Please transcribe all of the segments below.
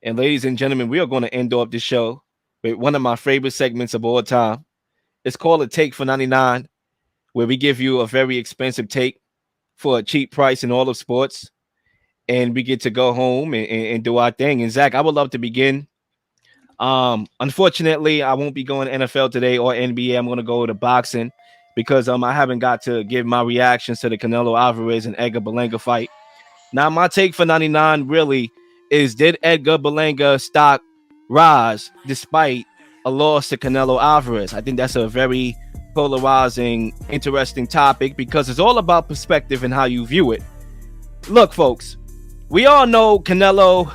And ladies and gentlemen, we are going to end off the show with one of my favorite segments of all time. It's called a Take for 99, where we give you a very expensive take for a cheap price in all of sports. And we get to go home and do our thing. And Zach, I would love to begin. Unfortunately, I won't be going NFL today or NBA. I'm going to go to boxing because I haven't got to give my reactions to the Canelo Alvarez and Edgar Berlanga fight. Now, my take for 99 really is, did Edgar Berlanga stock rise despite a loss to Canelo Alvarez? I think that's a very polarizing, interesting topic because it's all about perspective and how you view it. Look, folks, we all know Canelo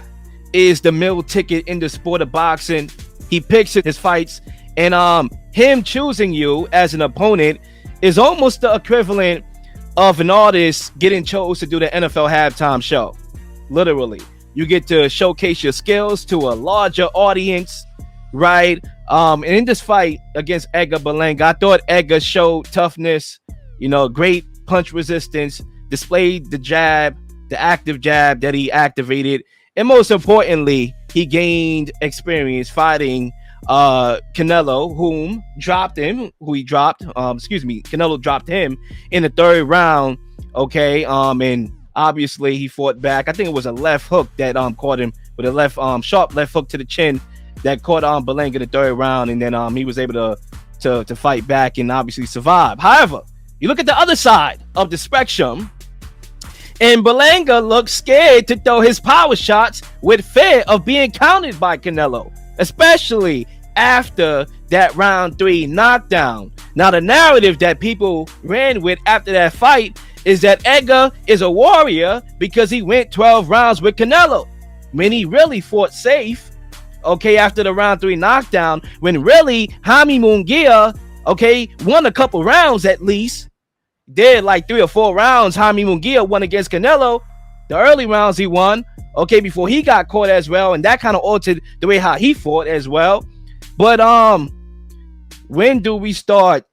is the meal ticket in the sport of boxing. He picks his fights, and him choosing you as an opponent is almost the equivalent of an artist getting chose to do the NFL halftime show. Literally, you get to showcase your skills to a larger audience, right? And in this fight against Edgar Berlanga, I thought Edgar showed toughness, great punch resistance, displayed the jab, the active jab that he activated, and most importantly, he gained experience fighting Canelo, Canelo dropped him in the third round. Okay. And obviously he fought back. I think it was a left hook that caught him with a sharp left hook to the chin that caught Berlanga in the third round, and then he was able to fight back and obviously survive. However, you look at the other side of the spectrum, and Berlanga looked scared to throw his power shots with fear of being countered by Canelo, especially after that round 3 knockdown. Now, the narrative that people ran with after that fight is that Edgar is a warrior because he went 12 rounds with Canelo, when he really fought safe, okay, after the round 3 knockdown, when really Jaime Munguia, okay, won a couple rounds at least. Did like 3 or 4 rounds Jaime Munguia won against Canelo. The early rounds he won, okay, before he got caught as well, and that kind of altered the way how he fought as well. But when do we start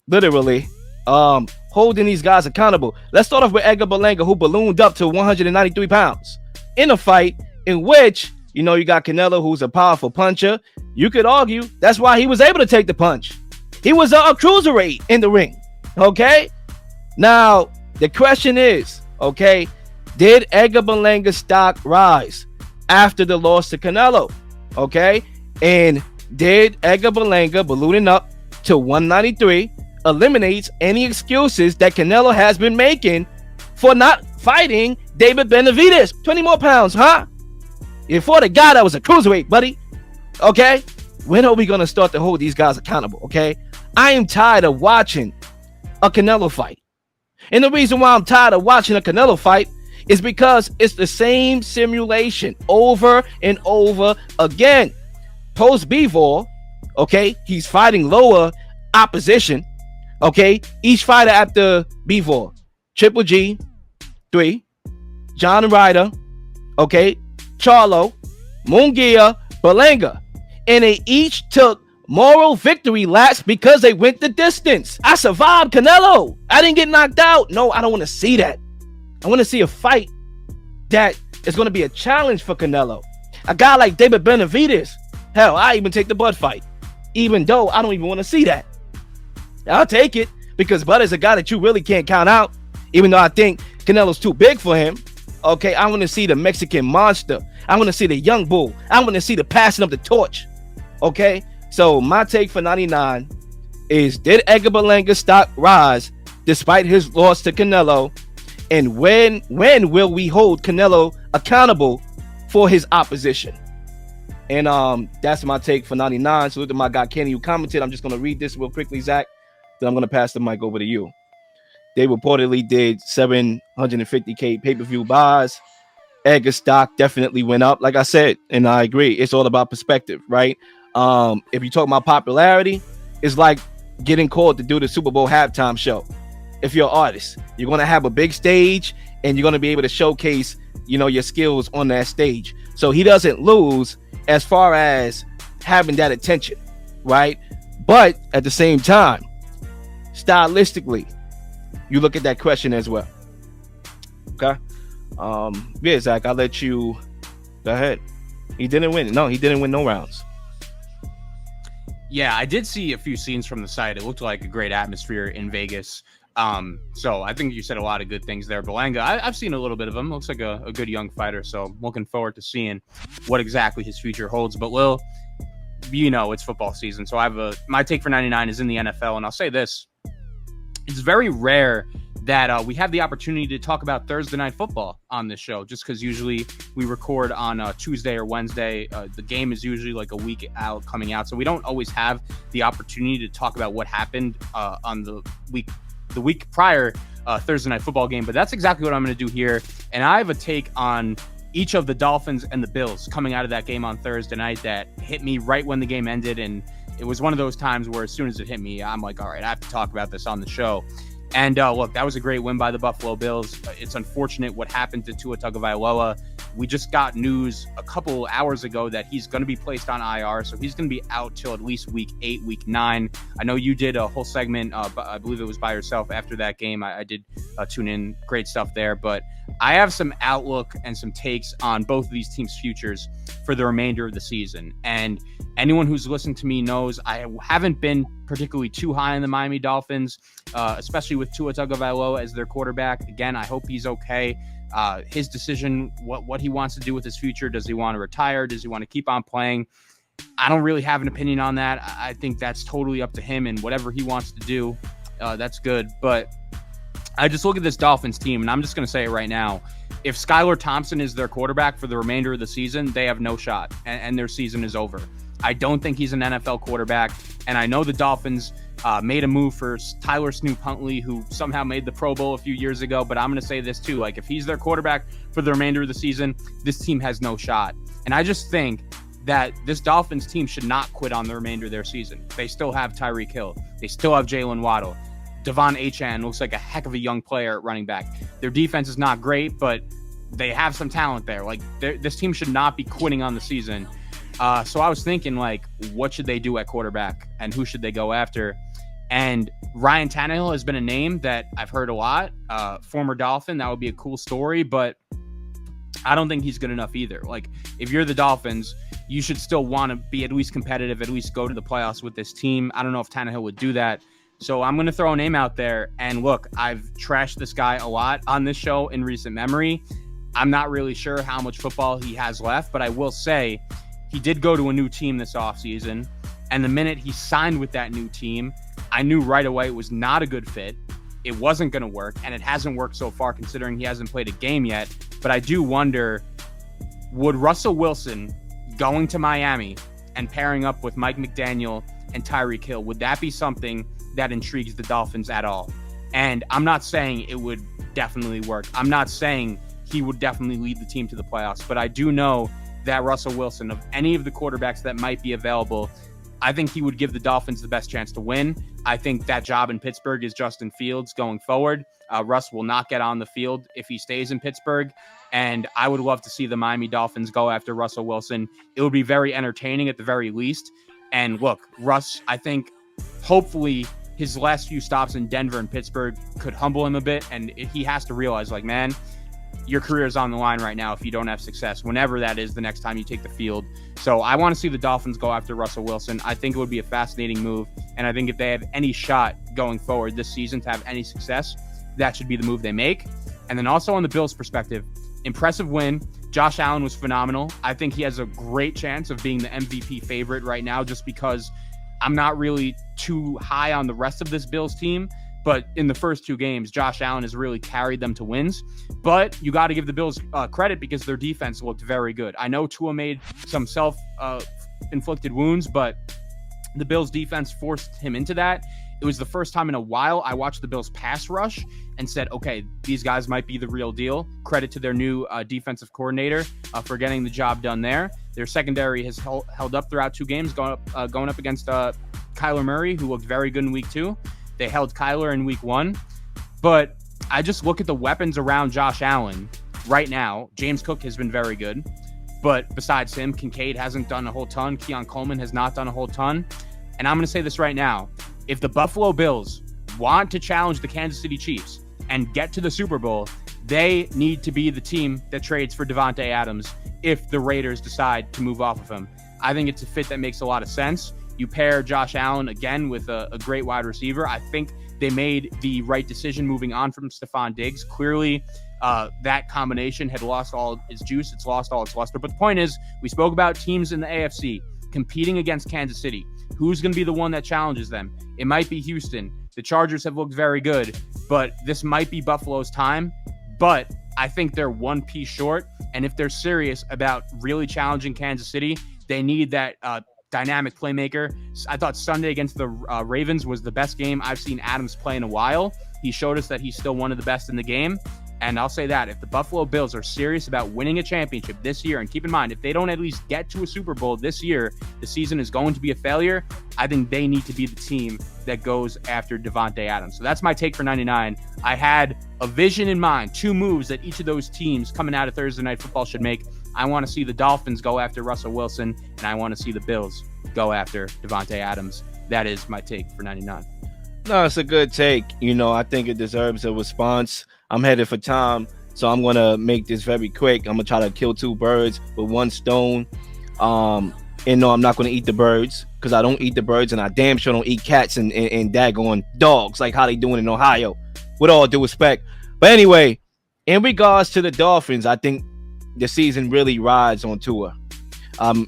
literally holding these guys accountable? Let's start off with Edgar Berlanga, who ballooned up to 193 pounds in a fight in which, you got Canelo, who's a powerful puncher. You could argue that's why he was able to take the punch. He was a cruiserweight in the ring, okay? Now, the question is, okay, did Edgar Berlanga's stock rise after the loss to Canelo? Okay, and did Edgar Berlanga ballooning up to 193 eliminates any excuses that Canelo has been making for not fighting David Benavidez? 20 more pounds, huh? You fought a guy that was a cruiserweight, buddy. Okay, when are we going to start to hold these guys accountable? Okay, I am tired of watching a Canelo fight. And the reason why I'm tired of watching a Canelo fight is because it's the same simulation over and over again. Post Bivol, okay, he's fighting lower opposition. Okay, each fighter after Bivol, Triple G, 3, John Ryder, okay, Charlo, Munguia, Berlanga, and they each took moral victory laps because they went the distance. I survived Canelo. I didn't get knocked out. No, I don't want to see that. I want to see a fight that is going to be a challenge for Canelo. A guy like David Benavidez. Hell, I even take the Bud fight, even though I don't even want to see that. I'll take it because Bud is a guy that you really can't count out, even though I think Canelo's too big for him. Okay, I want to see the Mexican monster. I want to see the young bull. I want to see the passing of the torch. Okay, so my take for 99 is, did Edgar Berlanga's stock rise despite his loss to Canelo? And when will we hold Canelo accountable for his opposition? And that's my take for 99. Salute to my guy Kenny who commented. I'm just going to read this real quickly, Zach. Then I'm going to pass the mic over to you. They reportedly did 750K pay-per-view buys. Edgar's stock definitely went up, like I said, and I agree. It's all about perspective, right? If you talk about popularity, it's like getting called to do the Super Bowl halftime show. If you're an artist, you're going to have a big stage and you're going to be able to showcase, your skills on that stage. So he doesn't lose as far as having that attention, right? But at the same time, stylistically, you look at that question as well. Okay. Yeah, Zach, I'll let you go ahead. He didn't win. No, he didn't win no rounds. Yeah, I did see a few scenes from the site. It looked like a great atmosphere in Vegas. So I think you said a lot of good things there. Berlanga, I've seen a little bit of him. Looks like a good young fighter. So looking forward to seeing what exactly his future holds. But Lil, it's football season. So my take for 99 is in the NFL. And I'll say this. It's very rare that we have the opportunity to talk about Thursday night football on this show, just because usually we record on Tuesday or Wednesday. The game is usually like a week out coming out. So we don't always have the opportunity to talk about what happened on the week prior Thursday night football game. But that's exactly what I'm going to do here. And I have a take on each of the Dolphins and the Bills coming out of that game on Thursday night that hit me right when the game ended. And it was one of those times where as soon as it hit me, I'm like, all right, I have to talk about this on the show. And look, that was a great win by the Buffalo Bills. It's unfortunate what happened to Tua Tagovailoa. We just got news a couple hours ago that he's going to be placed on IR, so he's going to be out till at least week 8, week 9. I know you did a whole segment, I believe it was by yourself after that game. I did tune in. Great stuff there. But I have some outlook and some takes on both of these teams' futures for the remainder of the season. And anyone who's listened to me knows I haven't been particularly too high on the Miami Dolphins, especially with Tua Tagovailoa as their quarterback. Again, I hope he's okay. His decision, what he wants to do with his future. Does he want to retire? Does he want to keep on playing? I don't really have an opinion on that. I think that's totally up to him, and whatever he wants to do, that's good. But I just look at this Dolphins team, and I'm just going to say it right now. If Skylar Thompson is their quarterback for the remainder of the season, they have no shot, and their season is over. I don't think he's an NFL quarterback, and I know the Dolphins made a move for Tyler Snoop-Huntley, who somehow made the Pro Bowl a few years ago, but I'm going to say this too. Like, if he's their quarterback for the remainder of the season, this team has no shot. And I just think that this Dolphins team should not quit on the remainder of their season. They still have Tyreek Hill. They still have Jalen Waddle. Devon Achane looks like a heck of a young player at running back. Their defense is not great, but they have some talent there. Like, this team should not be quitting on the season. So I was thinking, like, what should they do at quarterback and who should they go after? And Ryan Tannehill has been a name that I've heard a lot. Former Dolphin, that would be a cool story, but I don't think he's good enough either. Like, if you're the Dolphins, you should still want to be at least competitive, at least go to the playoffs with this team. I don't know if Tannehill would do that. So I'm going to throw a name out there. And look, I've trashed this guy a lot on this show in recent memory. I'm not really sure how much football he has left, but I will say he did go to a new team this offseason. And the minute he signed with that new team, I knew right away it was not a good fit. It wasn't going to work, and it hasn't worked so far considering he hasn't played a game yet. But I do wonder, would Russell Wilson going to Miami and pairing up with Mike McDaniel and Tyreek Hill, would that be something that intrigues the Dolphins at all? And I'm not saying it would definitely work. I'm not saying he would definitely lead the team to the playoffs, but I do know that Russell Wilson, of any of the quarterbacks that might be available, I think he would give the Dolphins the best chance to win. I think that job in Pittsburgh is Justin Fields going forward. Russ will not get on the field if he stays in Pittsburgh. And I would love to see the Miami Dolphins go after Russell Wilson. It would be very entertaining at the very least. And look, Russ, I think hopefully his last few stops in Denver and Pittsburgh could humble him a bit. And he has to realize, like, man, your career is on the line right now if you don't have success, whenever that is the next time you take the field. So I want to see the Dolphins go after Russell Wilson. I think it would be a fascinating move. And I think if they have any shot going forward this season to have any success, that should be the move they make. And then also on the Bills' perspective, impressive win. Josh Allen was phenomenal. I think he has a great chance of being the MVP favorite right now, just because I'm not really too high on the rest of this Bills team. But in the first two games, Josh Allen has really carried them to wins. But you got to give the Bills credit because their defense looked very good. I know Tua made some self-inflicted wounds, but the Bills defense forced him into that. It was the first time in a while I watched the Bills pass rush and said, okay, these guys might be the real deal. Credit to their new defensive coordinator for getting the job done there. Their secondary has held up throughout two games, going up against Kyler Murray, who looked very good in week 2. They held Kyler in week 1. But I just look at the weapons around Josh Allen right now. James Cook has been very good. But besides him, Kincaid hasn't done a whole ton. Keon Coleman has not done a whole ton. And I'm going to say this right now. If the Buffalo Bills want to challenge the Kansas City Chiefs and get to the Super Bowl, They need to be the team that trades for Davante Adams if the Raiders decide to move off of him. I think it's a fit that makes a lot of sense. You pair Josh Allen again with a great wide receiver. I think they made the right decision moving on from Stephon Diggs. Clearly, that combination had lost all its juice. It's lost all its luster. But the point is, we spoke about teams in the AFC competing against Kansas City. Who's going to be the one that challenges them? It might be Houston. The Chargers have looked very good, but this might be Buffalo's time. But I think they're one piece short. And if they're serious about really challenging Kansas City, they need that dynamic playmaker. I thought Sunday against the Ravens was the best game I've seen Adams play in a while. He showed us that he's still one of the best in the game. And I'll say that if the Buffalo Bills are serious about winning a championship this year, and keep in mind, if they don't at least get to a Super Bowl this year, the season is going to be a failure. I think they need to be the team that goes after Davante Adams. So that's my take for 99. I had a vision in mind, 2 moves that each of those teams coming out of Thursday Night Football should make. I want to see the Dolphins go after Russell Wilson, and I want to see the Bills go after Davante Adams. That is my take for 99. No, it's a good take. I think it deserves a response. I'm headed for time, so I'm going to make this very quick. I'm going to try to kill 2 birds with 1 stone. And no, I'm not going to eat the birds because I don't eat the birds, and I damn sure don't eat cats and daggone dogs like how they doing in Ohio, with all due respect. But anyway, in regards to the Dolphins, I think the season really rides on Tua.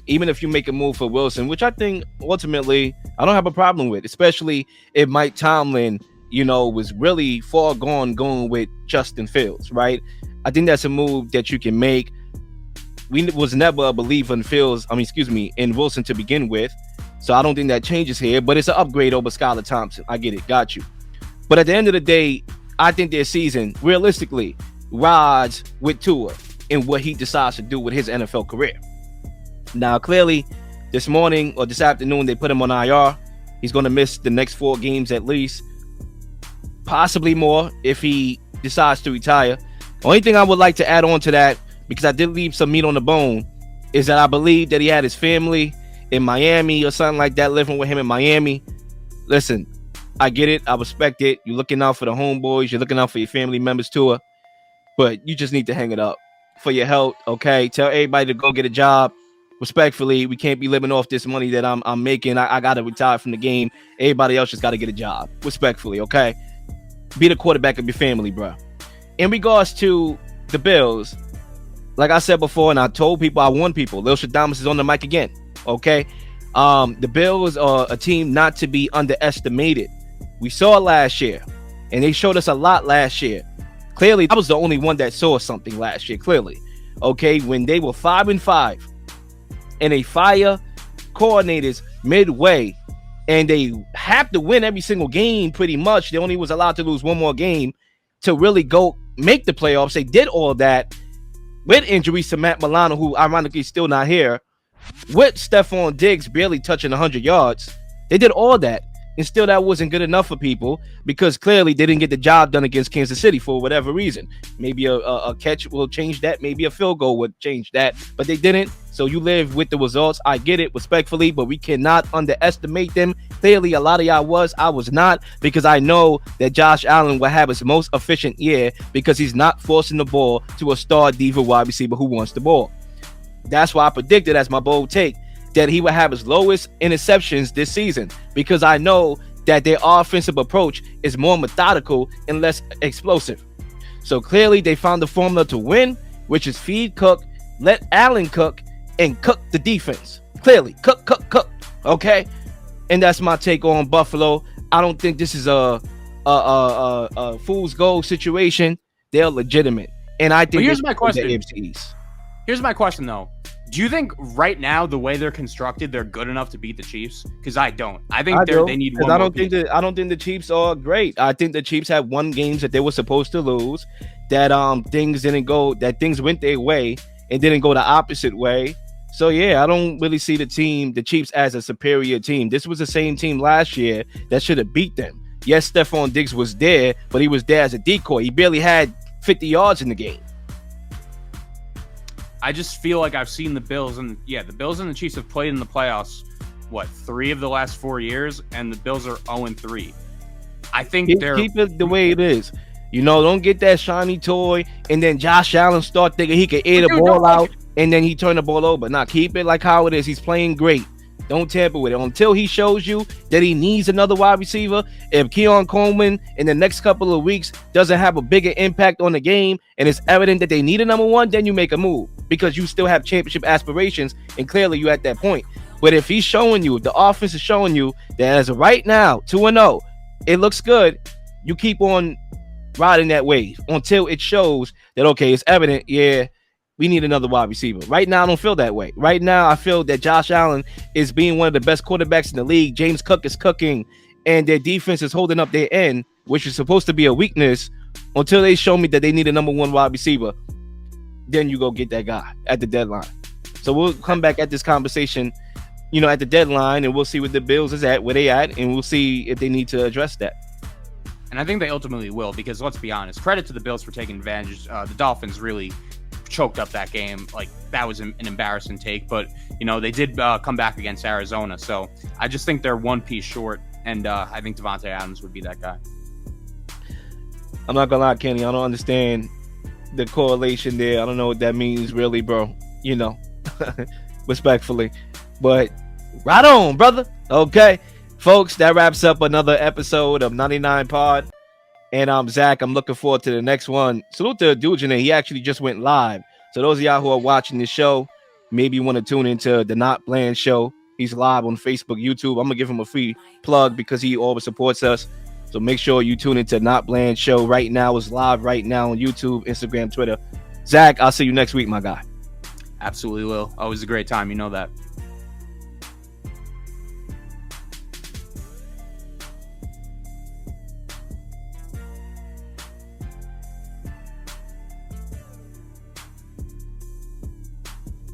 Even if you make a move for Wilson, which I think ultimately I don't have a problem with, especially if Mike Tomlin, was really far gone going with Justin Fields, right? I think that's a move that you can make. We was never a believer in in Wilson to begin with. So I don't think that changes here, but it's an upgrade over Skylar Thompson. I get it. Got you. But at the end of the day, I think their season realistically rides with Tua and what he decides to do with his NFL career. Now, clearly, this morning or this afternoon, they put him on IR. He's going to miss the next 4 games at least, possibly more if he decides to retire. Only thing I would like to add on to that, because I did leave some meat on the bone, is that I believe that he had his family in Miami or something like that, living with him in Miami. Listen, I get it. I respect it. You're looking out for the homeboys. You're looking out for your family members too. But you just need to hang it up for your health, okay? Tell everybody to go get a job. Respectfully, we can't be living off this money that I'm making. I got to retire from the game. Everybody else just got to get a job. Respectfully, okay? Be the quarterback of your family, bro. In regards to the Bills, like I said before, and I told people, I warned people, Leel Shadamas is on the mic again, okay? The Bills are a team not to be underestimated. We saw it last year, and they showed us a lot last year. Clearly, I was the only one that saw something last year, clearly. Okay, when they were 5-5, and they fire coordinators midway, and they have to win every single game pretty much. They only was allowed to lose 1 more game to really go make the playoffs. They did all that with injuries to Matt Milano, who ironically is still not here, with Stephon Diggs barely touching 100 yards. They did all that, and still that wasn't good enough for people because clearly they didn't get the job done against Kansas City for whatever reason. Maybe a catch will change that. Maybe a field goal would change that, but they didn't. So you live with the results. I get it respectfully, but we cannot underestimate them. Clearly, a lot of y'all was. I was not, because I know that Josh Allen will have his most efficient year because he's not forcing the ball to a star diva wide receiver who wants the ball. That's why I predicted, as my bold take, that he would have his lowest interceptions this season, because I know that their offensive approach is more methodical and less explosive. So clearly they found the formula to win, which is feed Cook, let Allen cook, and cook the defense. Clearly, cook. Okay, and that's my take on Buffalo. I don't think this is a fool's gold situation. They're legitimate, and I think. Well, here's my question. Here's my question, though. Do you think right now, the way they're constructed, they're good enough to beat the Chiefs? Because I don't. I think they need one. I don't think the Chiefs are great. I think the Chiefs had won games that they were supposed to lose. That things went their way and didn't go the opposite way. So yeah, I don't really see the Chiefs, as a superior team. This was the same team last year that should have beat them. Yes, Stephon Diggs was there, but he was there as a decoy. He barely had 50 yards in the game. I just feel like I've seen the Bills and the Chiefs have played in the playoffs, 3 of the last 4 years, and the Bills are 0-3. I think keep it the way it is. Don't get that shiny toy and then Josh Allen start thinking he can air the Dude, ball out and then he turn the ball over. Nah, keep it like how it is. He's playing great. Don't tamper with it until he shows you that he needs another wide receiver. If Keon Coleman in the next couple of weeks doesn't have a bigger impact on the game and it's evident that they need a number one, then you make a move because you still have championship aspirations and clearly you're at that point. But if he's showing you, the offense is showing you that as of right now, 2-0, it looks good, you keep on riding that wave until it shows that, okay, it's evident, yeah, we need another wide receiver. Right now, I don't feel that way. Right now, I feel that Josh Allen is being one of the best quarterbacks in the league. James Cook is cooking, and their defense is holding up their end, which is supposed to be a weakness, until they show me that they need a number one wide receiver. Then you go get that guy at the deadline. So we'll come back at this conversation, at the deadline, and we'll see what the Bills is at, where they at, and we'll see if they need to address that. And I think they ultimately will, because let's be honest, credit to the Bills for taking advantage. The Dolphins really choked up that game. Like, that was an embarrassing take, but they did come back against Arizona. So I just think they're one piece short, and I think Davante Adams would be that guy. I'm not gonna lie, Kenny, I don't understand the correlation there. I don't know what that means really, bro. Respectfully, but right on, brother. Okay, folks, that wraps up another episode of 99 Pod. And I'm Zach. I'm looking forward to the next one. Salute to Dujane. He actually just went live. So those of y'all who are watching this show, maybe you want to tune into the Not Bland Show. He's live on Facebook, YouTube. I'm going to give him a free plug because he always supports us. So make sure you tune into Not Bland Show right now. It's live right now on YouTube, Instagram, Twitter. Zach, I'll see you next week, my guy. Absolutely will. Always a great time. You know that.